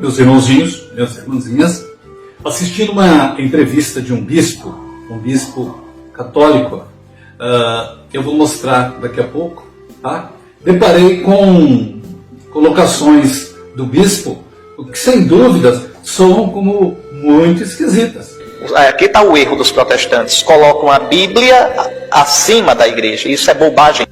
meus irmãozinhos, minhas irmãzinhas, assistindo uma entrevista de um bispo católico, eu vou mostrar daqui a pouco, tá? Deparei com colocações do bispo, que sem dúvidas soam como muito esquisitas. Aqui está o erro dos protestantes, colocam a Bíblia acima da igreja, isso é bobagem.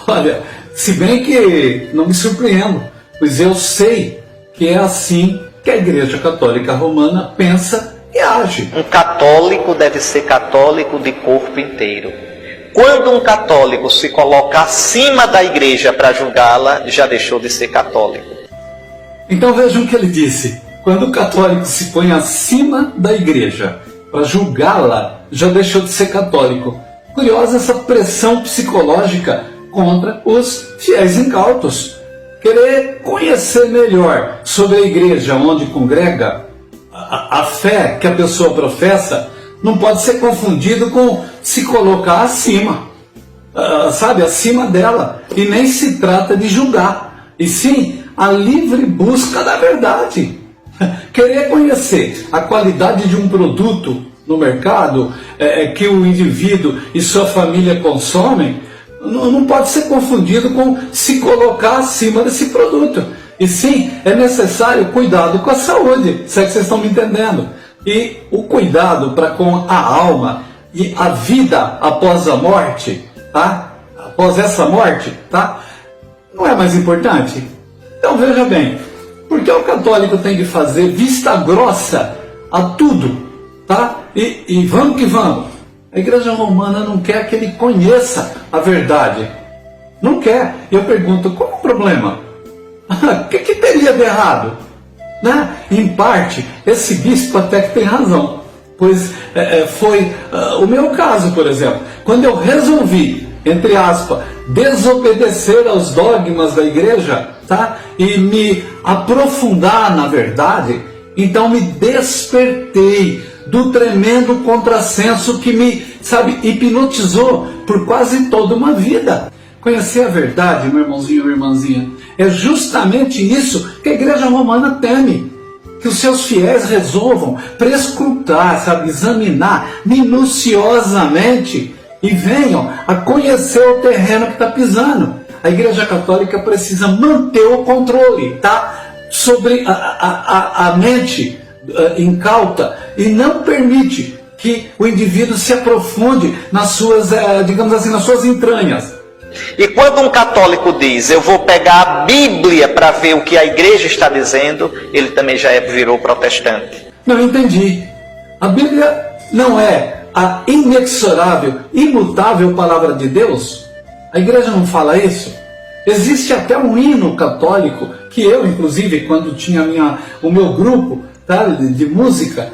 Olha, se bem que não me surpreendo, pois eu sei que é assim que a Igreja Católica Romana pensa e age. Um católico deve ser católico de corpo inteiro. Quando um católico se coloca acima da igreja para julgá-la, já deixou de ser católico. Então vejam o que ele disse. Quando o católico se põe acima da igreja para julgá-la, já deixou de ser católico. Curiosa essa pressão psicológica contra os fiéis incautos. Querer conhecer melhor sobre a igreja onde congrega, a fé que a pessoa professa, não pode ser confundido com se colocar acima, acima dela. E nem se trata de julgar, e sim a livre busca da verdade. Querer conhecer a qualidade de um produto no mercado que o indivíduo e sua família consomem, não pode ser confundido com se colocar acima desse produto. E sim, é necessário cuidado com a saúde, se é que vocês estão me entendendo. E o cuidado para com a alma e a vida após a morte, tá? Após essa morte, tá? Não é mais importante? Então veja bem, por que o católico tem que fazer vista grossa a tudo, tá? E vamos que vamos. A Igreja Romana não quer que ele conheça a verdade. Não quer. Eu pergunto, qual é o problema? O que teria de errado? Né? Em parte, esse bispo até que tem razão. Pois foi o meu caso, por exemplo. Quando eu resolvi, entre aspas, desobedecer aos dogmas da igreja, tá? E me aprofundar na verdade, então me despertei do tremendo contrassenso que me, hipnotizou por quase toda uma vida. Conhecer a verdade, meu irmãozinho ou irmãzinha, é justamente isso que a Igreja Romana teme. Que os seus fiéis resolvam prescrutar, examinar minuciosamente e venham a conhecer o terreno que está pisando. A Igreja Católica precisa manter o controle, tá? Sobre a mente incauta e não permite que o indivíduo se aprofunde nas suas, nas suas entranhas. E quando um católico diz, eu vou pegar a Bíblia para ver o que a igreja está dizendo, ele também já virou protestante. Não entendi. A Bíblia não é a inexorável, imutável palavra de Deus? A igreja não fala isso? Existe até um hino católico que eu, inclusive, quando tinha o meu grupo, tá, de música,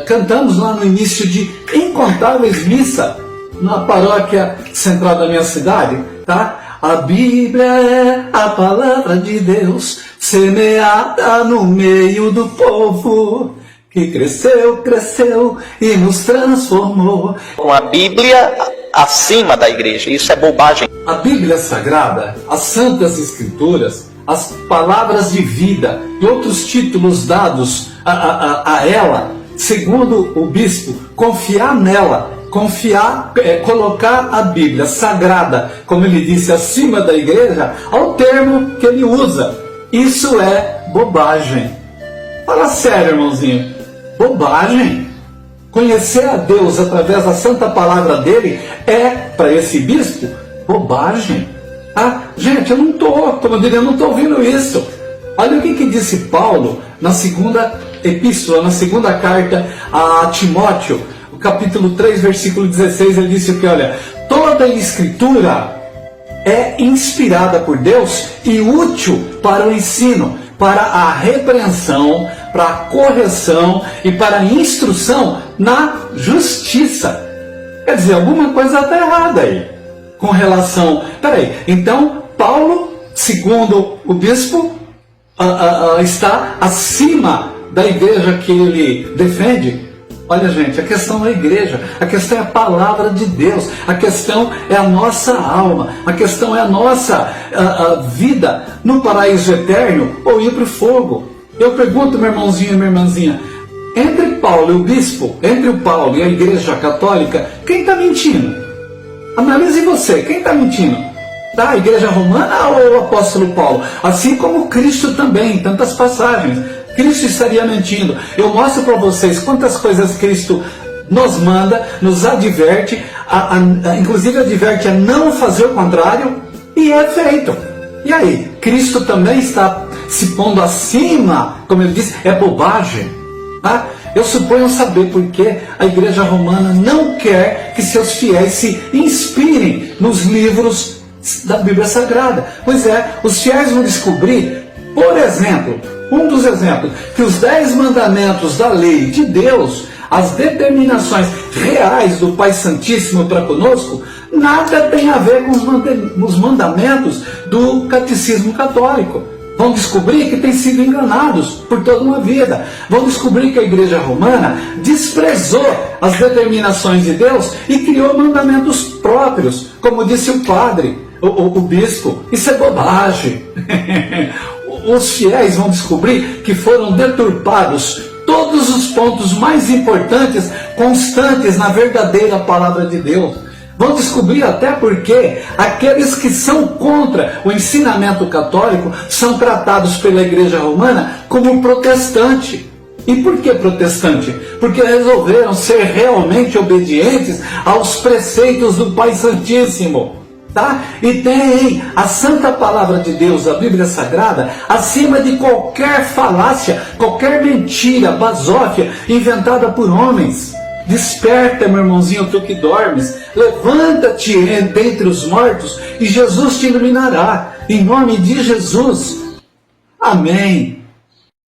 cantamos lá no início de incontáveis missas na paróquia central da minha cidade, tá? A Bíblia é a palavra de Deus, semeada no meio do povo, que cresceu, cresceu e nos transformou. Com a Bíblia acima da igreja, isso é bobagem. A Bíblia Sagrada, as Santas Escrituras, as palavras de vida e outros títulos dados a ela, segundo o bispo, confiar nela, colocar a Bíblia Sagrada, como ele disse, acima da igreja, ao termo que ele usa. Isso é bobagem. Fala sério, irmãozinho. Bobagem. Conhecer a Deus através da santa palavra dele é, para esse bispo, bobagem. Gente, eu não estou ouvindo isso. Olha o que disse Paulo na segunda epístola, na segunda carta a Timóteo, o capítulo 3, versículo 16, ele disse que, olha, toda a escritura é inspirada por Deus e útil para o ensino, para a repreensão, para a correção e para a instrução na justiça. Quer dizer, alguma coisa está errada aí. Com relação... Peraí, então Paulo, segundo o bispo, está acima da igreja que ele defende? Olha, gente, a questão não é a igreja, a questão é a palavra de Deus, a questão é a nossa alma, a questão é a nossa vida no paraíso eterno ou ir para o fogo. Eu pergunto, meu irmãozinho e minha irmãzinha, entre Paulo e o bispo, entre o Paulo e a igreja católica, quem está mentindo? Analise você, quem está mentindo? Tá, a igreja romana ou o apóstolo Paulo? Assim como Cristo também, em tantas passagens. Cristo estaria mentindo. Eu mostro para vocês quantas coisas Cristo nos manda, nos adverte, inclusive adverte a não fazer o contrário, e é feito. E aí, Cristo também está se pondo acima, como ele disse, é bobagem. Tá? Eu suponho saber por que a igreja romana não quer que seus fiéis se inspirem nos livros da Bíblia Sagrada. Pois é, os fiéis vão descobrir, por exemplo, um dos exemplos, que os 10 mandamentos da lei de Deus, as determinações reais do Pai Santíssimo para conosco, nada tem a ver com os mandamentos do catecismo católico. Vão descobrir que têm sido enganados por toda uma vida. Vão descobrir que a igreja romana desprezou as determinações de Deus e criou mandamentos próprios, como disse o padre, o bispo. Isso é bobagem. Os fiéis vão descobrir que foram deturpados todos os pontos mais importantes, constantes na verdadeira palavra de Deus. Vão descobrir até porque aqueles que são contra o ensinamento católico são tratados pela igreja romana como protestante. E por que protestante? Porque resolveram ser realmente obedientes aos preceitos do Pai Santíssimo. Tá? E tem a Santa Palavra de Deus, a Bíblia Sagrada, acima de qualquer falácia, qualquer mentira, basófia inventada por homens. Desperta, meu irmãozinho, tu que dormes, levanta-te dentre os mortos e Jesus te iluminará, em nome de Jesus. Amém.